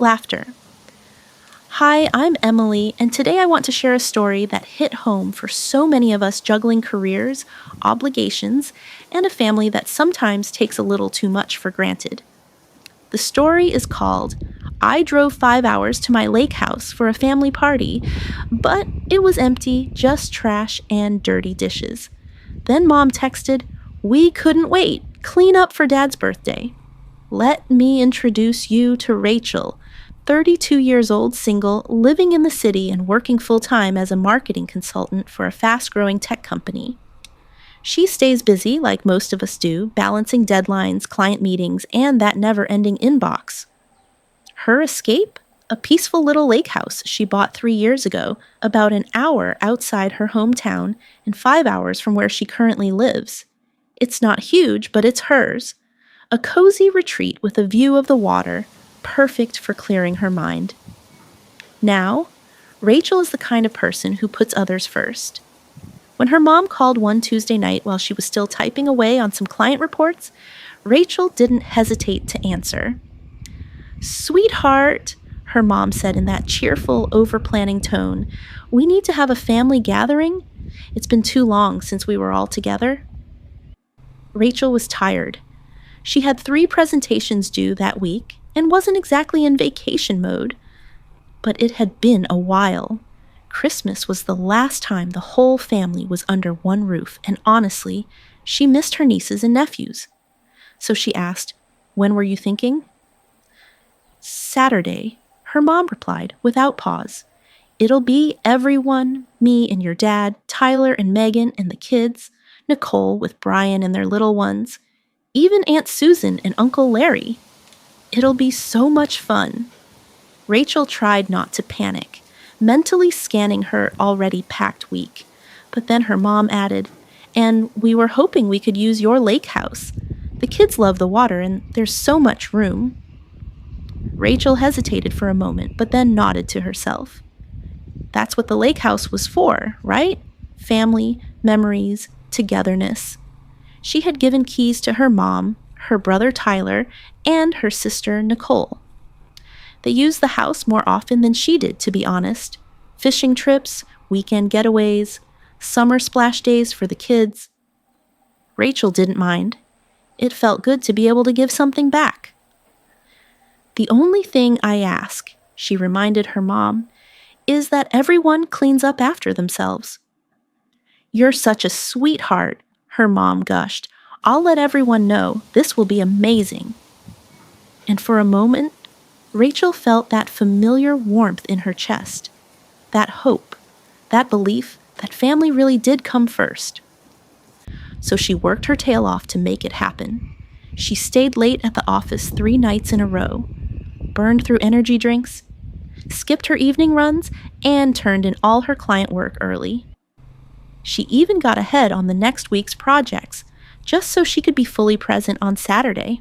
laughter. Hi, I'm Emily, and today I want to share a story that hit home for so many of us juggling careers, obligations, and a family that sometimes takes a little too much for granted. The story is called I Drove 5 Hours to My Lake House for a Family Party, but it was empty, just trash and dirty dishes. Then Mom texted, "We couldn't wait. Clean up for Dad's birthday." Let me introduce you to Rachel, 32 years old, single, living in the city and working full-time as a marketing consultant for a fast-growing tech company. She stays busy, like most of us do, balancing deadlines, client meetings, and that never-ending inbox. Her escape? A peaceful little lake house she bought 3 years ago, about an hour outside her hometown and 5 hours from where she currently lives. It's not huge, but it's hers. A cozy retreat with a view of the water, perfect for clearing her mind. Now, Rachel is the kind of person who puts others first. When her mom called one Tuesday night while she was still typing away on some client reports, Rachel didn't hesitate to answer. "Sweetheart," her mom said in that cheerful, over-planning tone, "we need to have a family gathering. It's been too long since we were all together." Rachel was tired. She had 3 presentations due that week and wasn't exactly in vacation mode. But it had been a while. Christmas was the last time the whole family was under one roof, and honestly, she missed her nieces and nephews. So she asked, "When were you thinking?" "Saturday," her mom replied without pause. "It'll be everyone, me and your dad, Tyler and Megan and the kids, Nicole with Brian and their little ones, even Aunt Susan and Uncle Larry. It'll be so much fun." Rachel tried not to panic, mentally scanning her already packed week. But then her mom added, "And we were hoping we could use your lake house. The kids love the water and there's so much room." Rachel hesitated for a moment, but then nodded to herself. That's what the lake house was for, right? Family, memories, togetherness. She had given keys to her mom, her brother Tyler, and her sister Nicole. They used the house more often than she did, to be honest. Fishing trips, weekend getaways, summer splash days for the kids. Rachel didn't mind. It felt good to be able to give something back. "The only thing I ask," she reminded her mom, "is that everyone cleans up after themselves." "You're such a sweetheart," her mom gushed. "I'll let everyone know. This will be amazing." And for a moment, Rachel felt that familiar warmth in her chest, that hope, that belief that family really did come first. So she worked her tail off to make it happen. She stayed late at the office 3 nights in a row, burned through energy drinks, skipped her evening runs, and turned in all her client work early. She even got ahead on the next week's projects, just so she could be fully present on Saturday.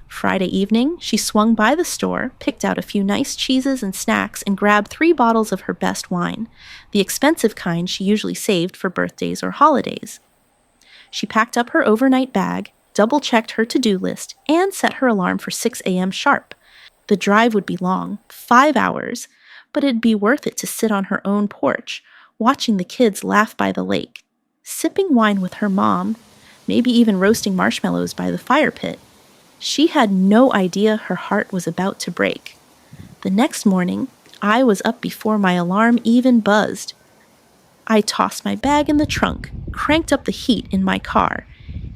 Friday evening, she swung by the store, picked out a few nice cheeses and snacks, and grabbed 3 bottles of her best wine, the expensive kind she usually saved for birthdays or holidays. She packed up her overnight bag, double-checked her to-do list, and set her alarm for 6 a.m. sharp. The drive would be long, 5 hours, but it'd be worth it to sit on her own porch, watching the kids laugh by the lake, sipping wine with her mom, maybe even roasting marshmallows by the fire pit. She had no idea her heart was about to break. The next morning, I was up before my alarm even buzzed. I tossed my bag in the trunk, cranked up the heat in my car.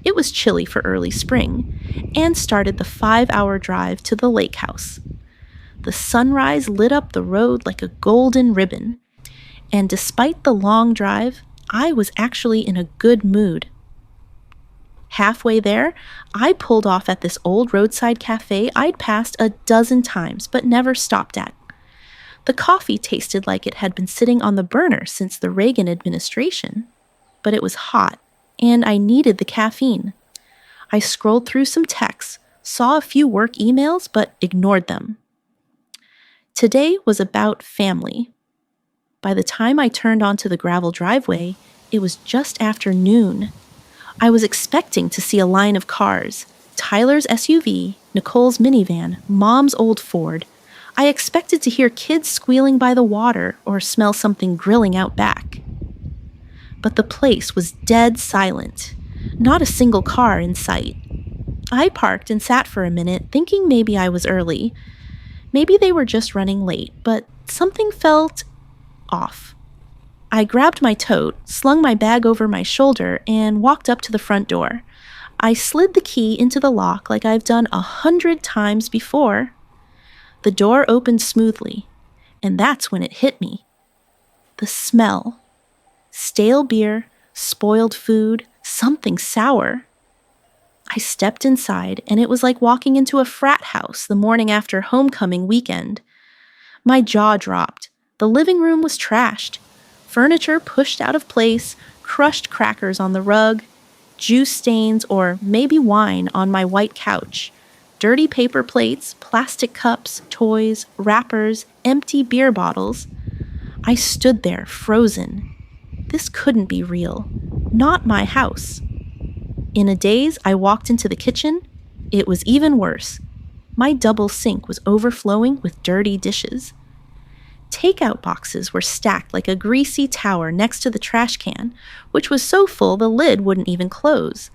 It was chilly for early spring, and started the 5-hour drive to the lake house. The sunrise lit up the road like a golden ribbon. And despite the long drive, I was actually in a good mood. Halfway there, I pulled off at this old roadside cafe I'd passed a dozen times but never stopped at. The coffee tasted like it had been sitting on the burner since the Reagan administration, but it was hot, and I needed the caffeine. I scrolled through some texts, saw a few work emails, but ignored them. Today was about family. By the time I turned onto the gravel driveway, it was just after noon. I was expecting to see a line of cars, Tyler's SUV, Nicole's minivan, Mom's old Ford. I expected to hear kids squealing by the water or smell something grilling out back. But the place was dead silent. Not a single car in sight. I parked and sat for a minute, thinking maybe I was early. Maybe they were just running late, but something felt off. I grabbed my tote, slung my bag over my shoulder, and walked up to the front door. I slid the key into the lock like I've done 100 times before. The door opened smoothly, and that's when it hit me. The smell. Stale beer, spoiled food, something sour. I stepped inside, and it was like walking into a frat house the morning after homecoming weekend. My jaw dropped. The living room was trashed. Furniture pushed out of place, crushed crackers on the rug, juice stains or maybe wine on my white couch, dirty paper plates, plastic cups, toys, wrappers, empty beer bottles. I stood there, frozen. This couldn't be real. Not my house. In a daze, I walked into the kitchen. It was even worse. My double sink was overflowing with dirty dishes. Takeout boxes were stacked like a greasy tower next to the trash can, which was so full the lid wouldn't even close.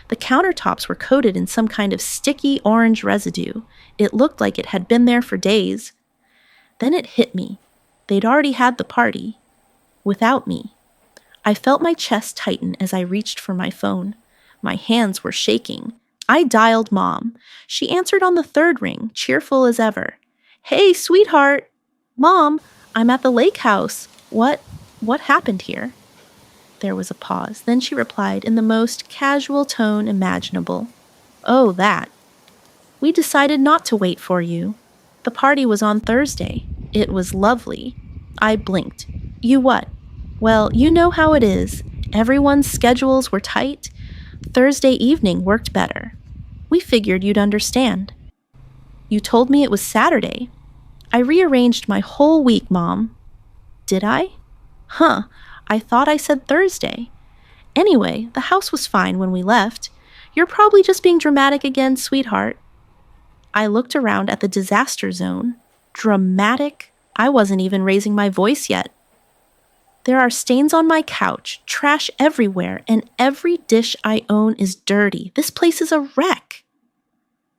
The countertops were coated in some kind of sticky orange residue. It looked like it had been there for days. Then it hit me. They'd already had the party. Without me. I felt my chest tighten as I reached for my phone. My hands were shaking. I dialed Mom. She answered on the third ring, cheerful as ever. "Hey, sweetheart." "Mom, I'm at the lake house. What happened here?" There was a pause. Then she replied in the most casual tone imaginable. "Oh, that. We decided not to wait for you. The party was on Thursday. It was lovely." I blinked. "You what?" "Well, you know how it is. Everyone's schedules were tight. Thursday evening worked better. We figured you'd understand." "You told me it was Saturday." "I rearranged my whole week, Mom." "Did I? Huh, I thought I said Thursday. Anyway, the house was fine when we left. You're probably just being dramatic again, sweetheart." I looked around at the disaster zone. Dramatic? I wasn't even raising my voice yet. There are stains on my couch, trash everywhere, and every dish I own is dirty. This place is a wreck.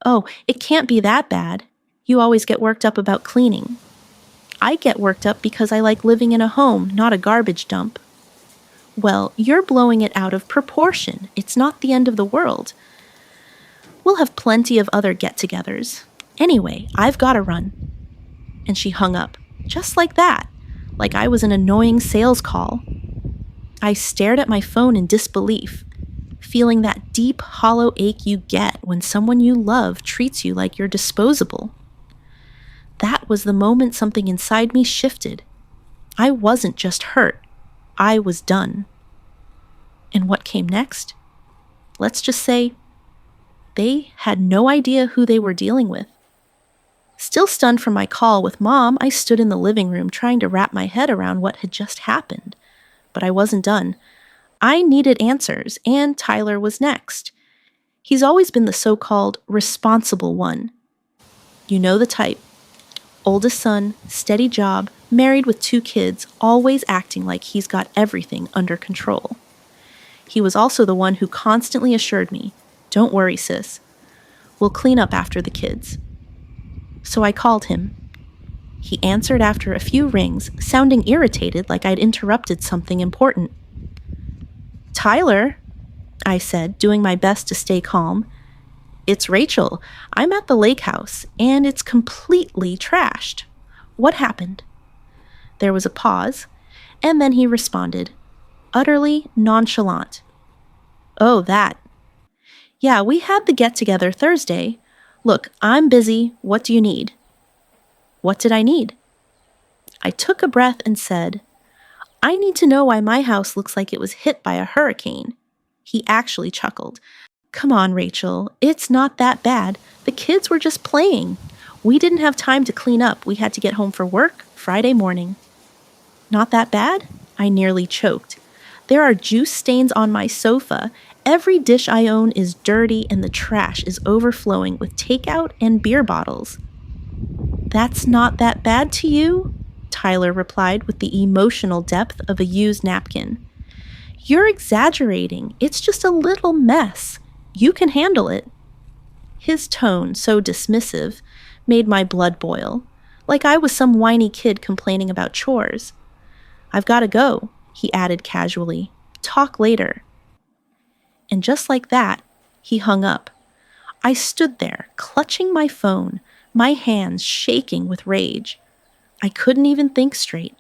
"Oh, it can't be that bad. You always get worked up about cleaning." "I get worked up because I like living in a home, not a garbage dump." "Well, you're blowing it out of proportion. It's not the end of the world. We'll have plenty of other get-togethers. Anyway, I've got to run." And she hung up, just like that, like I was an annoying sales call. I stared at my phone in disbelief, feeling that deep, hollow ache you get when someone you love treats you like you're disposable. That was the moment something inside me shifted. I wasn't just hurt. I was done. And what came next? Let's just say, they had no idea who they were dealing with. Still stunned from my call with Mom, I stood in the living room trying to wrap my head around what had just happened. But I wasn't done. I needed answers, and Tyler was next. He's always been the so-called responsible one. You know the type. Oldest son, steady job, married with 2 kids, always acting like he's got everything under control. He was also the one who constantly assured me, "Don't worry, sis. We'll clean up after the kids." So I called him. He answered after a few rings, sounding irritated like I'd interrupted something important. "Tyler," I said, doing my best to stay calm. "It's Rachel. I'm at the lake house, and it's completely trashed. What happened?" There was a pause, and then he responded, utterly nonchalant. "Oh, that. Yeah, we had the get-together Thursday. Look, I'm busy. What do you need?" What did I need? I took a breath and said, "I need to know why my house looks like it was hit by a hurricane." He actually chuckled. "Come on, Rachel. It's not that bad. The kids were just playing. We didn't have time to clean up. We had to get home for work Friday morning." "Not that bad?" I nearly choked. "There are juice stains on my sofa. Every dish I own is dirty, and the trash is overflowing with takeout and beer bottles." "That's not that bad to you?" Tyler replied with the emotional depth of a used napkin. "You're exaggerating. It's just a little mess. You can handle it." His tone, so dismissive, made my blood boil, like I was some whiny kid complaining about chores. "I've got to go," he added casually. "Talk later." And just like that, he hung up. I stood there, clutching my phone, my hands shaking with rage. I couldn't even think straight.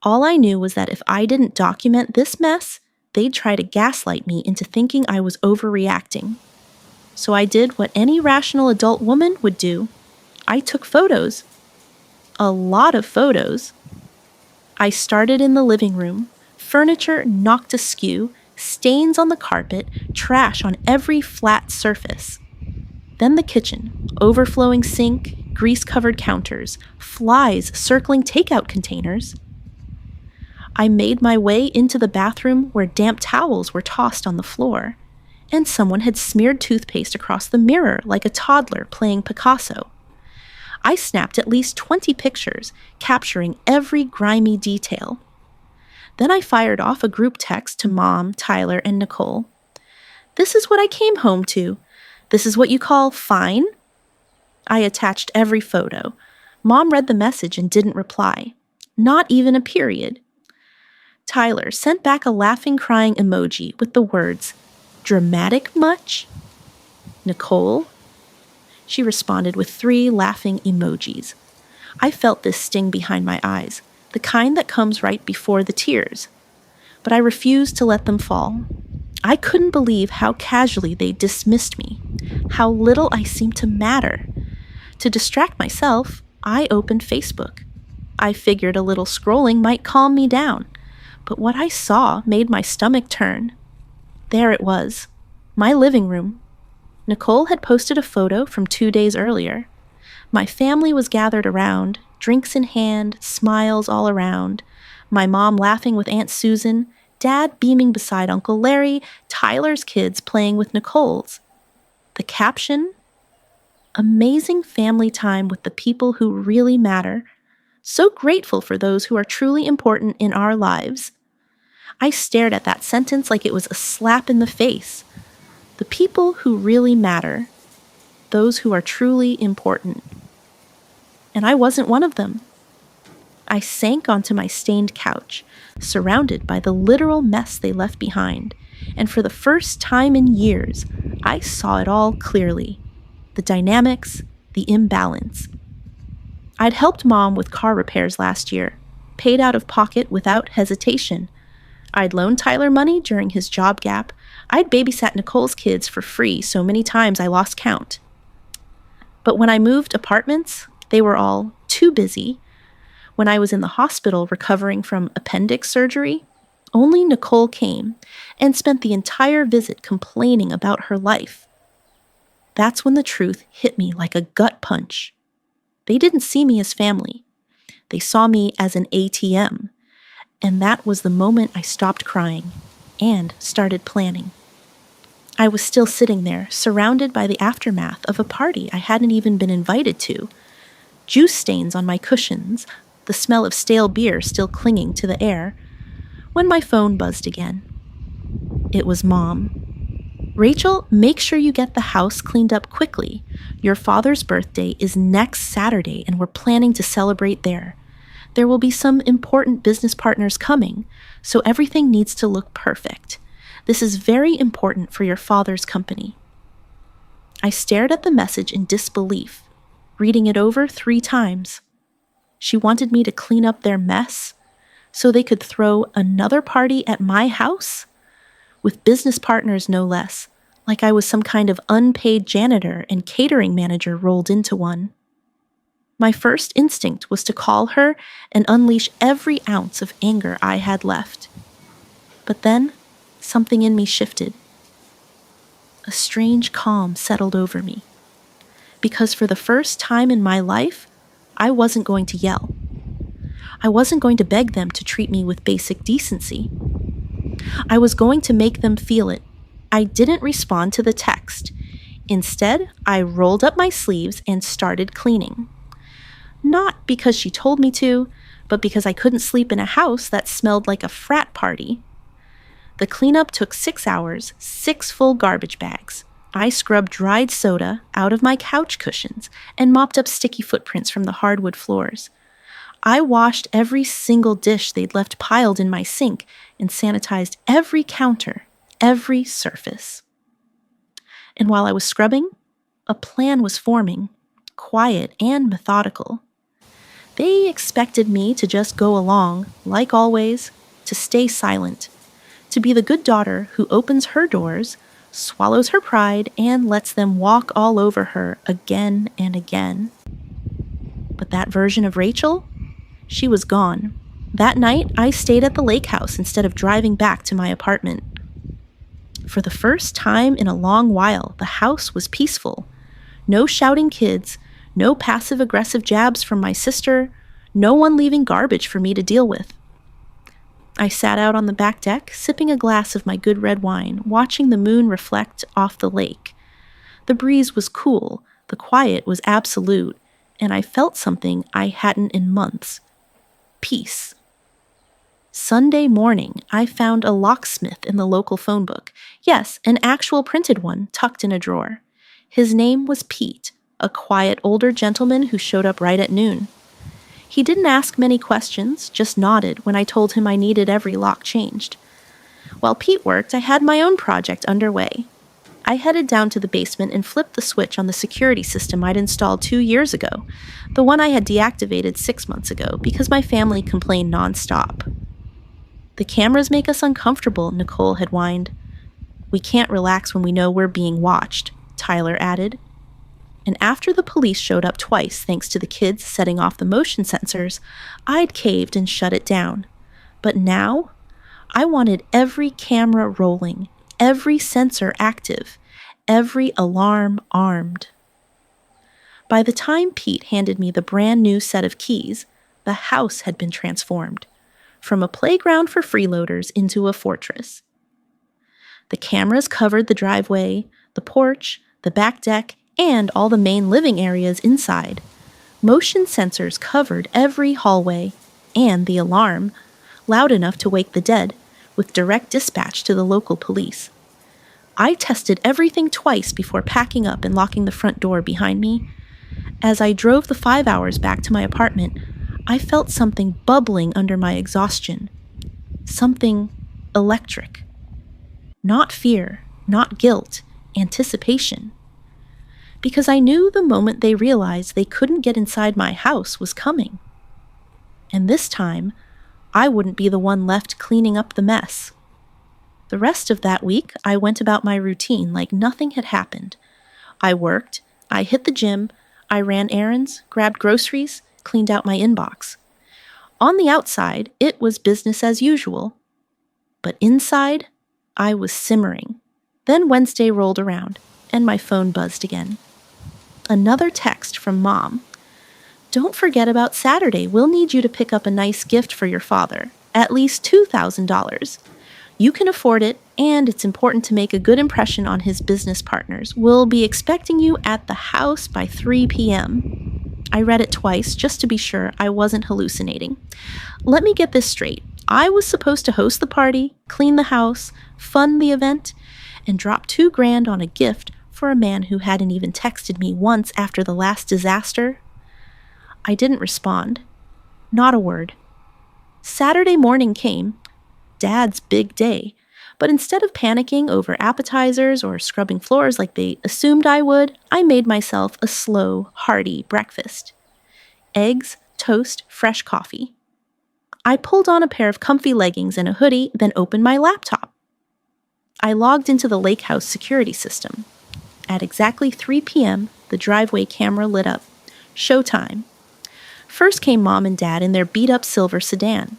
All I knew was that if I didn't document this mess, they'd try to gaslight me into thinking I was overreacting. So I did what any rational adult woman would do. I took photos. A lot of photos. I started in the living room, furniture knocked askew, stains on the carpet, trash on every flat surface. Then the kitchen, overflowing sink, grease-covered counters, flies circling takeout containers. I made my way into the bathroom where damp towels were tossed on the floor, and someone had smeared toothpaste across the mirror like a toddler playing Picasso. I snapped at least 20 pictures, capturing every grimy detail. Then I fired off a group text to Mom, Tyler, and Nicole. "This is what I came home to. This is what you call fine?" I attached every photo. Mom read the message and didn't reply. Not even a period. Tyler sent back a laughing, crying emoji with the words, "Dramatic much?" "Nicole?" She responded with 3 laughing emojis. I felt this sting behind my eyes, the kind that comes right before the tears. But I refused to let them fall. I couldn't believe how casually they dismissed me, how little I seemed to matter. To distract myself, I opened Facebook. I figured a little scrolling might calm me down, but what I saw made my stomach turn. There it was, my living room. Nicole had posted a photo from 2 days earlier. My family was gathered around, drinks in hand, smiles all around. My mom laughing with Aunt Susan, Dad beaming beside Uncle Larry, Tyler's kids playing with Nicole's. The caption? "Amazing family time with the people who really matter. So grateful for those who are truly important in our lives." I stared at that sentence like it was a slap in the face. The people who really matter. Those who are truly important. And I wasn't one of them. I sank onto my stained couch, surrounded by the literal mess they left behind, and for the first time in years, I saw it all clearly. The dynamics, the imbalance. I'd helped Mom with car repairs last year, paid out of pocket without hesitation. I'd loaned Tyler money during his job gap. I'd babysat Nicole's kids for free so many times I lost count. But when I moved apartments, they were all too busy. When I was in the hospital recovering from appendix surgery, only Nicole came and spent the entire visit complaining about her life. That's when the truth hit me like a gut punch. They didn't see me as family. They saw me as an ATM. And that was the moment I stopped crying and started planning. I was still sitting there, surrounded by the aftermath of a party I hadn't even been invited to. Juice stains on my cushions, the smell of stale beer still clinging to the air, when my phone buzzed again. It was Mom. "Rachel, make sure you get the house cleaned up quickly. Your father's birthday is next Saturday, and we're planning to celebrate there. There will be some important business partners coming, so everything needs to look perfect. This is very important for your father's company." I stared at the message in disbelief, reading it over 3 times. She wanted me to clean up their mess so they could throw another party at my house? With business partners no less, like I was some kind of unpaid janitor and catering manager rolled into one. My first instinct was to call her and unleash every ounce of anger I had left. But then, something in me shifted. A strange calm settled over me. Because for the first time in my life, I wasn't going to yell. I wasn't going to beg them to treat me with basic decency. I was going to make them feel it. I didn't respond to the text. Instead, I rolled up my sleeves and started cleaning. Not because she told me to, but because I couldn't sleep in a house that smelled like a frat party. The cleanup took 6 hours, 6 full garbage bags. I scrubbed dried soda out of my couch cushions and mopped up sticky footprints from the hardwood floors. I washed every single dish they'd left piled in my sink and sanitized every counter, every surface. And while I was scrubbing, a plan was forming, quiet and methodical. They expected me to just go along, like always, to stay silent, to be the good daughter who opens her doors, swallows her pride, and lets them walk all over her again and again. But that version of Rachel? She was gone. That night, I stayed at the lake house instead of driving back to my apartment. For the first time in a long while, the house was peaceful. No shouting kids, no passive-aggressive jabs from my sister, no one leaving garbage for me to deal with. I sat out on the back deck, sipping a glass of my good red wine, watching the moon reflect off the lake. The breeze was cool, the quiet was absolute, and I felt something I hadn't in months. Peace. Sunday morning, I found a locksmith in the local phone book. Yes, an actual printed one tucked in a drawer. His name was Pete, a quiet older gentleman who showed up right at noon. He didn't ask many questions, just nodded when I told him I needed every lock changed. While Pete worked, I had my own project underway. I headed down to the basement and flipped the switch on the security system I'd installed 2 years ago, the one I had deactivated 6 months ago because my family complained nonstop. "The cameras make us uncomfortable," Nicole had whined. "We can't relax when we know we're being watched," Tyler added. And after the police showed up twice thanks to the kids setting off the motion sensors, I'd caved and shut it down. But now, I wanted every camera rolling, every sensor active, every alarm armed. By the time Pete handed me the brand new set of keys, the house had been transformed, from a playground for freeloaders into a fortress. The cameras covered the driveway, the porch, the back deck, and all the main living areas inside. Motion sensors covered every hallway, and the alarm, loud enough to wake the dead, with direct dispatch to the local police. I tested everything twice before packing up and locking the front door behind me. As I drove the 5 hours back to my apartment, I felt something bubbling under my exhaustion. Something electric. Not fear, not guilt, anticipation. Because I knew the moment they realized they couldn't get inside my house was coming. And this time, I wouldn't be the one left cleaning up the mess. The rest of that week, I went about my routine like nothing had happened. I worked, I hit the gym, I ran errands, grabbed groceries, cleaned out my inbox. On the outside, it was business as usual. But inside, I was simmering. Then Wednesday rolled around, and my phone buzzed again. Another text from Mom. "Don't forget about Saturday. We'll need you to pick up a nice gift for your father. At least $2,000. You can afford it, and it's important to make a good impression on his business partners. We'll be expecting you at the house by 3 p.m. I read it twice just to be sure I wasn't hallucinating. Let me get this straight. I was supposed to host the party, clean the house, fund the event, and drop $2,000 on a gift for a man who hadn't even texted me once after the last disaster? I didn't respond. Not a word. Saturday morning came, Dad's big day, but instead of panicking over appetizers or scrubbing floors like they assumed I would, I made myself a slow, hearty breakfast. Eggs, toast, fresh coffee. I pulled on a pair of comfy leggings and a hoodie, then opened my laptop. I logged into the lake house security system. At exactly 3 p.m., the driveway camera lit up. Showtime. First came Mom and Dad in their beat-up silver sedan.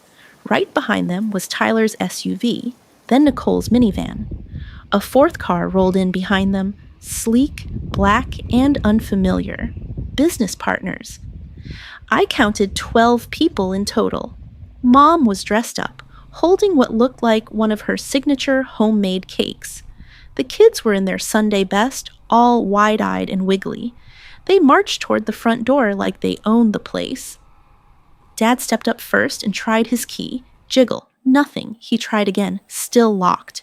Right behind them was Tyler's SUV, then Nicole's minivan. A fourth car rolled in behind them, sleek, black, and unfamiliar. Business partners. I counted 12 people in total. Mom was dressed up, holding what looked like one of her signature homemade cakes. The kids were in their Sunday best, all wide-eyed and wiggly. They marched toward the front door like they owned the place. Dad stepped up first and tried his key. Jiggle. Nothing. He tried again. Still locked.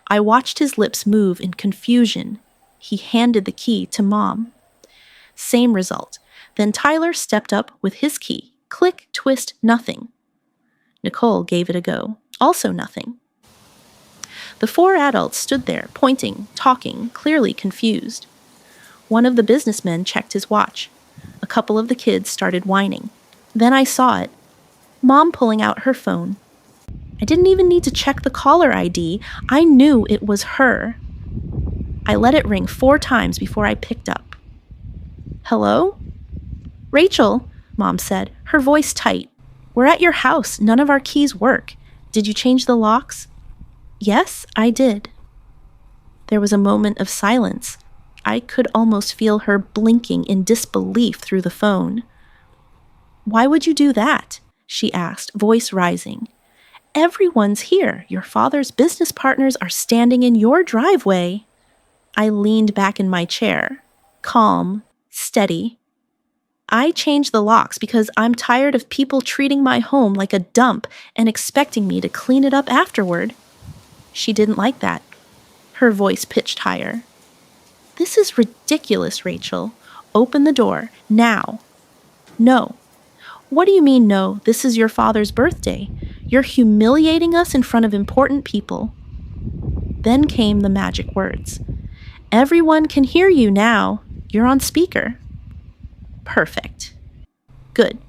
I watched his lips move in confusion. He handed the key to Mom. Same result. Then Tyler stepped up with his key. Click, twist, nothing. Nicole gave it a go. Also nothing. The 4 adults stood there, pointing, talking, clearly confused. One of the businessmen checked his watch. A couple of the kids started whining. Then I saw it. Mom pulling out her phone. I didn't even need to check the caller ID. I knew it was her. I let it ring 4 times before I picked up. Hello? Rachel, Mom said, her voice tight. We're at your house. None of our keys work. Did you change the locks? Yes, I did. There was a moment of silence. I could almost feel her blinking in disbelief through the phone. Why would you do that? She asked, voice rising. Everyone's here. Your father's business partners are standing in your driveway. I leaned back in my chair, calm, steady. I changed the locks because I'm tired of people treating my home like a dump and expecting me to clean it up afterward. She didn't like that. Her voice pitched higher. This is ridiculous, Rachel. Open the door, now. No. What do you mean, no? This is your father's birthday. You're humiliating us in front of important people. Then came the magic words. Everyone can hear you now. You're on speaker. Perfect. Good,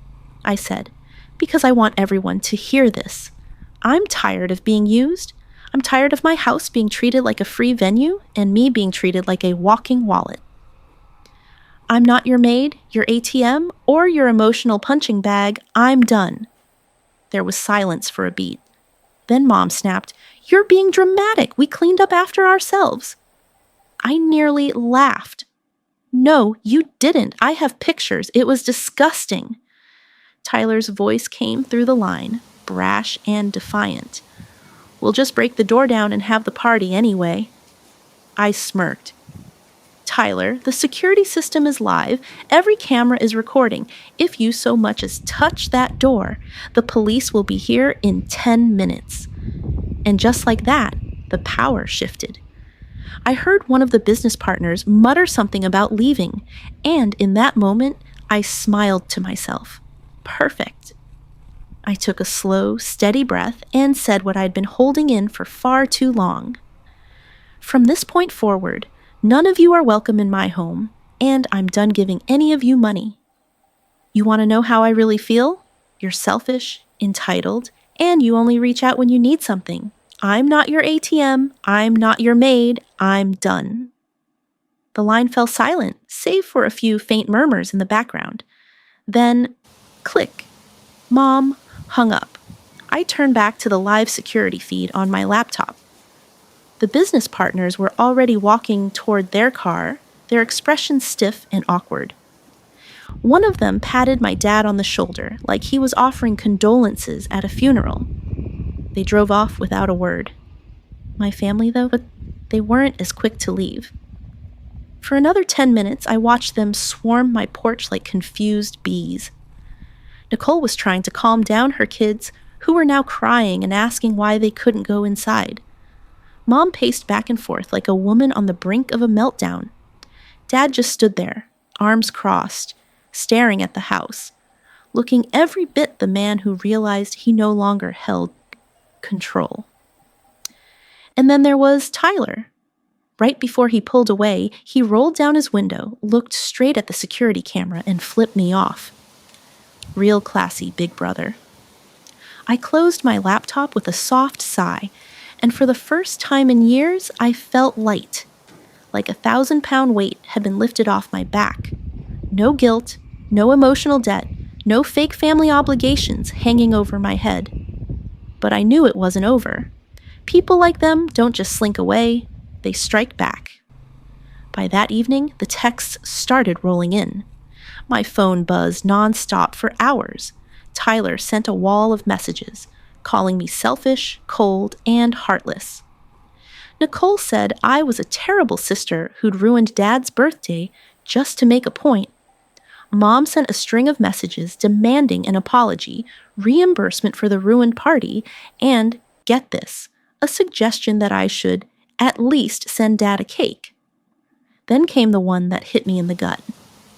I said, because I want everyone to hear this. I'm tired of being used. I'm tired of my house being treated like a free venue and me being treated like a walking wallet. I'm not your maid, your ATM, or your emotional punching bag. I'm done. There was silence for a beat. Then Mom snapped, You're being dramatic. We cleaned up after ourselves. I nearly laughed. No, you didn't. I have pictures. It was disgusting. Tyler's voice came through the line, brash and defiant. We'll just break the door down and have the party anyway. I smirked. Tyler, the security system is live. Every camera is recording. If you so much as touch that door, the police will be here in 10 minutes. And just like that, the power shifted. I heard one of the business partners mutter something about leaving, and in that moment, I smiled to myself. Perfect. I took a slow, steady breath and said what I'd been holding in for far too long. From this point forward, none of you are welcome in my home, and I'm done giving any of you money. You want to know how I really feel? You're selfish, entitled, and you only reach out when you need something. I'm not your ATM. I'm not your maid. I'm done. The line fell silent, save for a few faint murmurs in the background. Then, click. Mom hung up. I turned back to the live security feed on my laptop. The business partners were already walking toward their car, their expressions stiff and awkward. One of them patted my dad on the shoulder like he was offering condolences at a funeral. They drove off without a word. My family, though, but they weren't as quick to leave. For another 10 minutes, I watched them swarm my porch like confused bees. Nicole was trying to calm down her kids, who were now crying and asking why they couldn't go inside. Mom paced back and forth like a woman on the brink of a meltdown. Dad just stood there, arms crossed, staring at the house, looking every bit the man who realized he no longer held control. And then there was Tyler. Right before he pulled away, he rolled down his window, looked straight at the security camera, and flipped me off. Real classy, big brother. I closed my laptop with a soft sigh, and for the first time in years, I felt light, like a 1,000-pound weight had been lifted off my back. No guilt, no emotional debt, no fake family obligations hanging over my head. But I knew it wasn't over. People like them don't just slink away, they strike back. By that evening, the texts started rolling in. My phone buzzed nonstop for hours. Tyler sent a wall of messages, calling me selfish, cold, and heartless. Nicole said I was a terrible sister who'd ruined Dad's birthday just to make a point. Mom sent a string of messages demanding an apology, reimbursement for the ruined party, and, get this, a suggestion that I should at least send Dad a cake. Then came the one that hit me in the gut.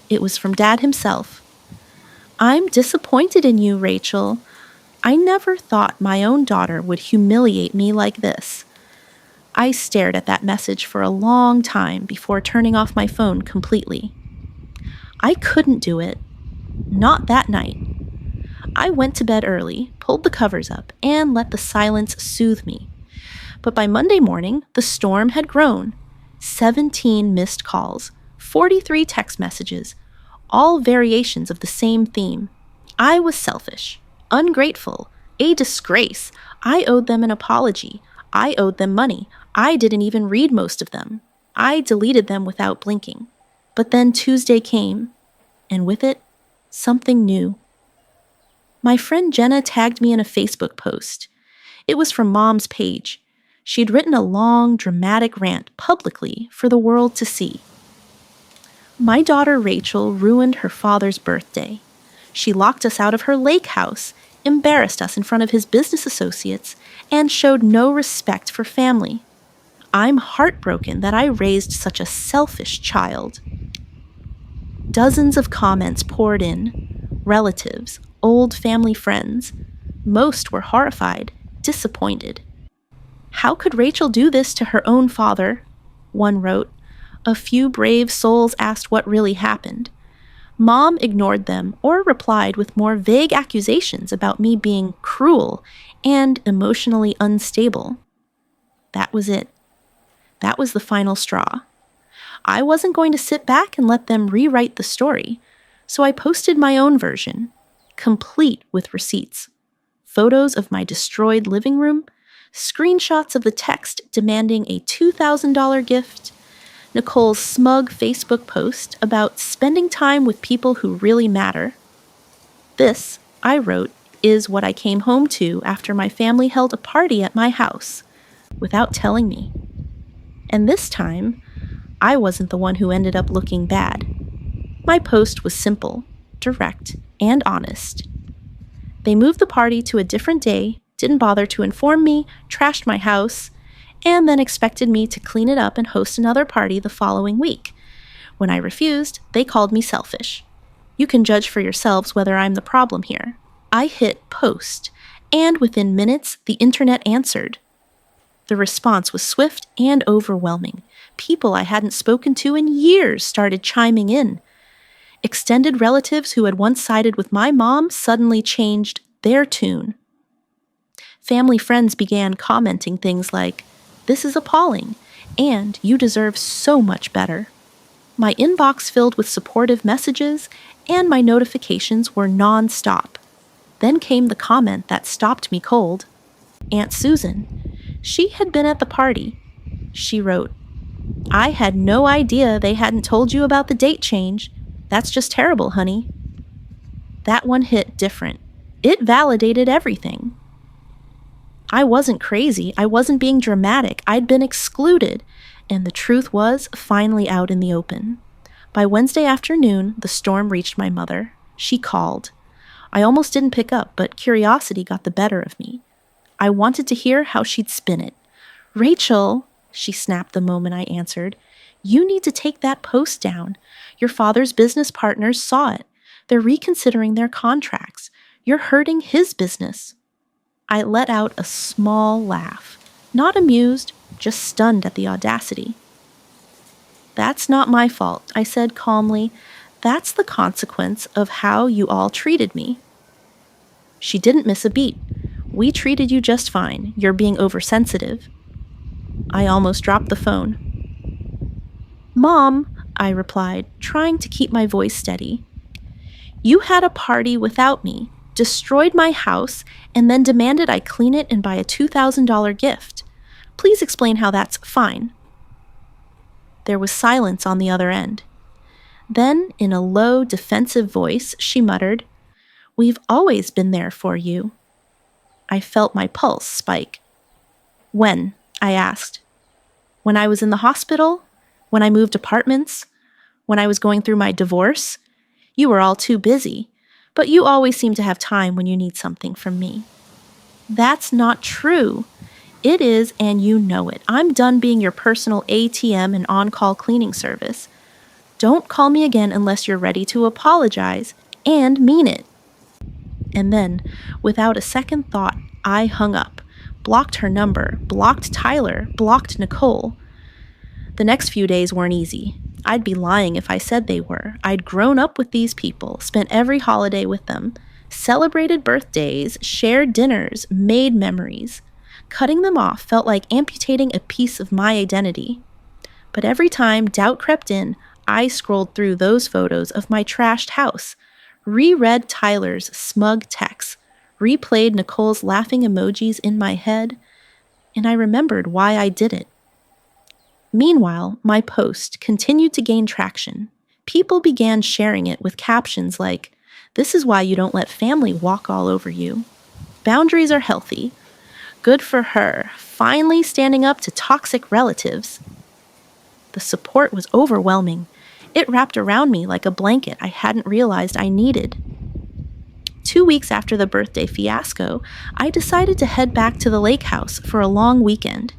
It was from Dad himself. "I'm disappointed in you, Rachel. I never thought my own daughter would humiliate me like this." I stared at that message for a long time before turning off my phone completely. I couldn't do it. Not that night. I went to bed early, pulled the covers up, and let the silence soothe me. But by Monday morning, the storm had grown. 17 missed calls, 43 text messages, all variations of the same theme. I was selfish, ungrateful, a disgrace. I owed them an apology. I owed them money. I didn't even read most of them. I deleted them without blinking. But then Tuesday came, and with it, something new. My friend Jenna tagged me in a Facebook post. It was from Mom's page. She'd written a long, dramatic rant publicly for the world to see. My daughter Rachel ruined her father's birthday. She locked us out of her lake house, embarrassed us in front of his business associates, and showed no respect for family. I'm heartbroken that I raised such a selfish child. Dozens of comments poured in. Relatives, old family friends. Most were horrified, disappointed. "How could Rachel do this to her own father?" one wrote. A few brave souls asked what really happened. Mom ignored them or replied with more vague accusations about me being cruel and emotionally unstable. That was it. That was the final straw. I wasn't going to sit back and let them rewrite the story, so I posted my own version, complete with receipts, photos of my destroyed living room, screenshots of the text demanding a $2,000 gift, Nicole's smug Facebook post about spending time with people who really matter. This, I wrote, is what I came home to after my family held a party at my house, without telling me. And this time, I wasn't the one who ended up looking bad. My post was simple, direct, and honest. They moved the party to a different day, didn't bother to inform me, trashed my house, and then expected me to clean it up and host another party the following week. When I refused, they called me selfish. You can judge for yourselves whether I'm the problem here. I hit post, and within minutes, the internet answered. The response was swift and overwhelming. People I hadn't spoken to in years started chiming in. Extended relatives who had once sided with my mom suddenly changed their tune. Family friends began commenting things like, "This is appalling," and "You deserve so much better." My inbox filled with supportive messages, and my notifications were non-stop. Then came the comment that stopped me cold. Aunt Susan. She had been at the party. She wrote, "I had no idea they hadn't told you about the date change. That's just terrible, honey." That one hit different. It validated everything. I wasn't crazy. I wasn't being dramatic. I'd been excluded, and the truth was finally out in the open. By Wednesday afternoon, the storm reached my mother. She called. I almost didn't pick up, but curiosity got the better of me. I wanted to hear how she'd spin it. "Rachel," she snapped the moment I answered, "you need to take that post down. Your father's business partners saw it. They're reconsidering their contracts. You're hurting his business." I let out a small laugh, not amused, just stunned at the audacity. "That's not my fault," I said calmly. "That's the consequence of how you all treated me." She didn't miss a beat. "We treated you just fine. You're being oversensitive." I almost dropped the phone. "Mom," I replied, trying to keep my voice steady, "you had a party without me, destroyed my house, and then demanded I clean it and buy a $2,000 gift. Please explain how that's fine." There was silence on the other end. Then, in a low, defensive voice, she muttered, "We've always been there for you." I felt my pulse spike. "When?" I asked. "When I was in the hospital? When I moved apartments? When I was going through my divorce, you were all too busy, but you always seem to have time when you need something from me. That's not true. It is, and you know it. I'm done being your personal ATM and on-call cleaning service. Don't call me again unless you're ready to apologize and mean it. And then, without a second thought, I hung up, blocked her number, blocked Tyler, blocked Nicole. The next few days weren't easy. I'd be lying if I said they were. I'd grown up with these people, spent every holiday with them, celebrated birthdays, shared dinners, made memories. Cutting them off felt like amputating a piece of my identity. But every time doubt crept in, I scrolled through those photos of my trashed house, reread Tyler's smug texts, replayed Nicole's laughing emojis in my head, and I remembered why I did it. Meanwhile, my post continued to gain traction. People began sharing it with captions like, "This is why you don't let family walk all over you. Boundaries are healthy. Good for her, finally standing up to toxic relatives." The support was overwhelming. It wrapped around me like a blanket I hadn't realized I needed. 2 weeks after the birthday fiasco, I decided to head back to the lake house for a long weekend.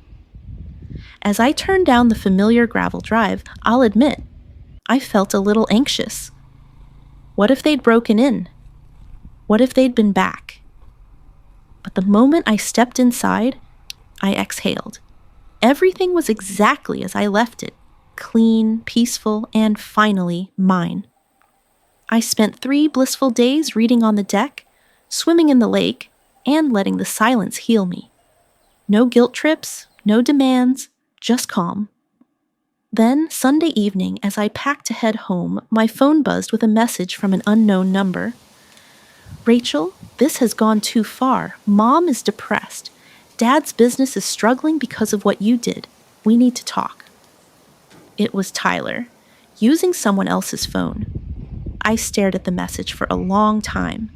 As I turned down the familiar gravel drive, I'll admit, I felt a little anxious. What if they'd broken in? What if they'd been back? But the moment I stepped inside, I exhaled. Everything was exactly as I left it, clean, peaceful, and finally mine. I spent 3 blissful days reading on the deck, swimming in the lake, and letting the silence heal me. No guilt trips, no demands, just calm. Then, Sunday evening, as I packed to head home, my phone buzzed with a message from an unknown number. "Rachel, this has gone too far. Mom is depressed. Dad's business is struggling because of what you did. We need to talk." It was Tyler, using someone else's phone. I stared at the message for a long time,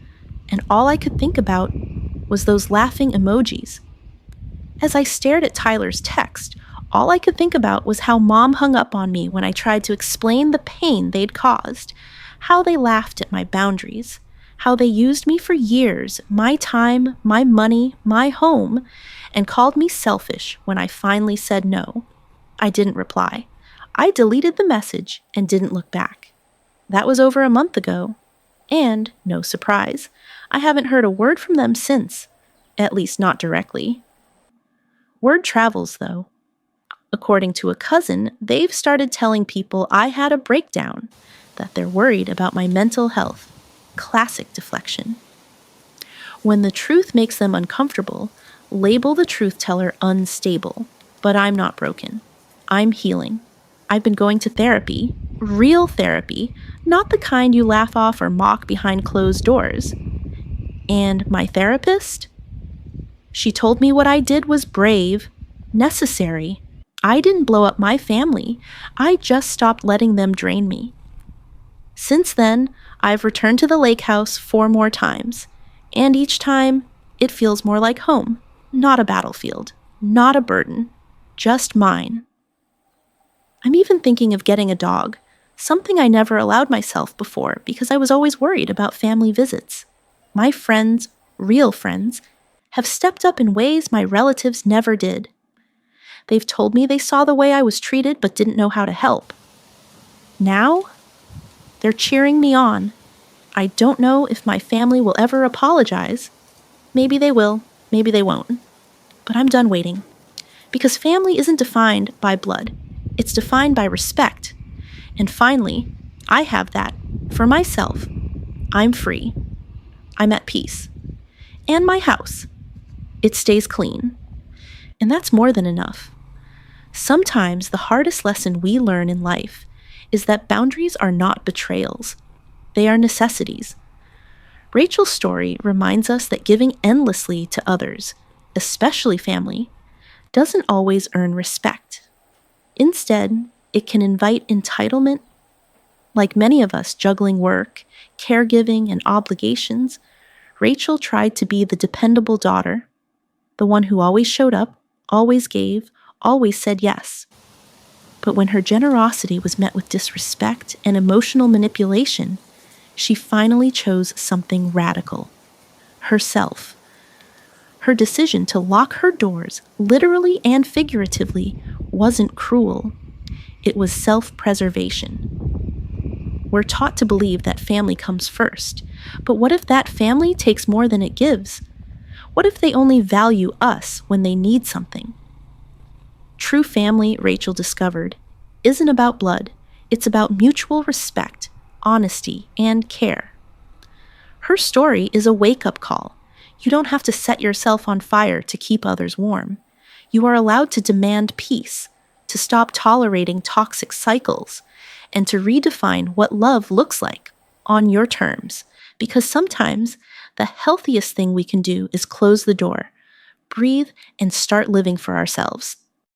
and all I could think about was those laughing emojis. As I stared at Tyler's text, all I could think about was how Mom hung up on me when I tried to explain the pain they'd caused, how they laughed at my boundaries, how they used me for years, my time, my money, my home, and called me selfish when I finally said no. I didn't reply. I deleted the message and didn't look back. That was over a month ago, and, no surprise, I haven't heard a word from them since, at least not directly. Word travels, though. According to a cousin, they've started telling people I had a breakdown, that they're worried about my mental health. Classic deflection. When the truth makes them uncomfortable, label the truth teller unstable. But I'm not broken. I'm healing. I've been going to therapy, real therapy, not the kind you laugh off or mock behind closed doors. And my therapist? She told me what I did was brave, necessary. I didn't blow up my family. I just stopped letting them drain me. Since then, I've returned to the lake house 4 more times, and each time, it feels more like home, not a battlefield, not a burden, just mine. I'm even thinking of getting a dog, something I never allowed myself before because I was always worried about family visits. My friends, real friends, have stepped up in ways my relatives never did. They've told me they saw the way I was treated but didn't know how to help. Now, they're cheering me on. I don't know if my family will ever apologize. Maybe they will, maybe they won't. But I'm done waiting. Because family isn't defined by blood. It's defined by respect. And finally, I have that for myself. I'm free. I'm at peace. And my house. It stays clean. And that's more than enough. Sometimes the hardest lesson we learn in life is that boundaries are not betrayals. They are necessities. Rachel's story reminds us that giving endlessly to others, especially family, doesn't always earn respect. Instead, it can invite entitlement. Like many of us juggling work, caregiving, and obligations, Rachel tried to be the dependable daughter, the one who always showed up, always gave, always said yes. But when her generosity was met with disrespect and emotional manipulation, she finally chose something radical: herself. Her decision to lock her doors, literally and figuratively, wasn't cruel. It was self-preservation. We're taught to believe that family comes first. But what if that family takes more than it gives? What if they only value us when they need something? True family, Rachel discovered, isn't about blood. It's about mutual respect, honesty, and care. Her story is a wake-up call. You don't have to set yourself on fire to keep others warm. You are allowed to demand peace, to stop tolerating toxic cycles, and to redefine what love looks like on your terms. Because sometimes the healthiest thing we can do is close the door, breathe, and start living for ourselves.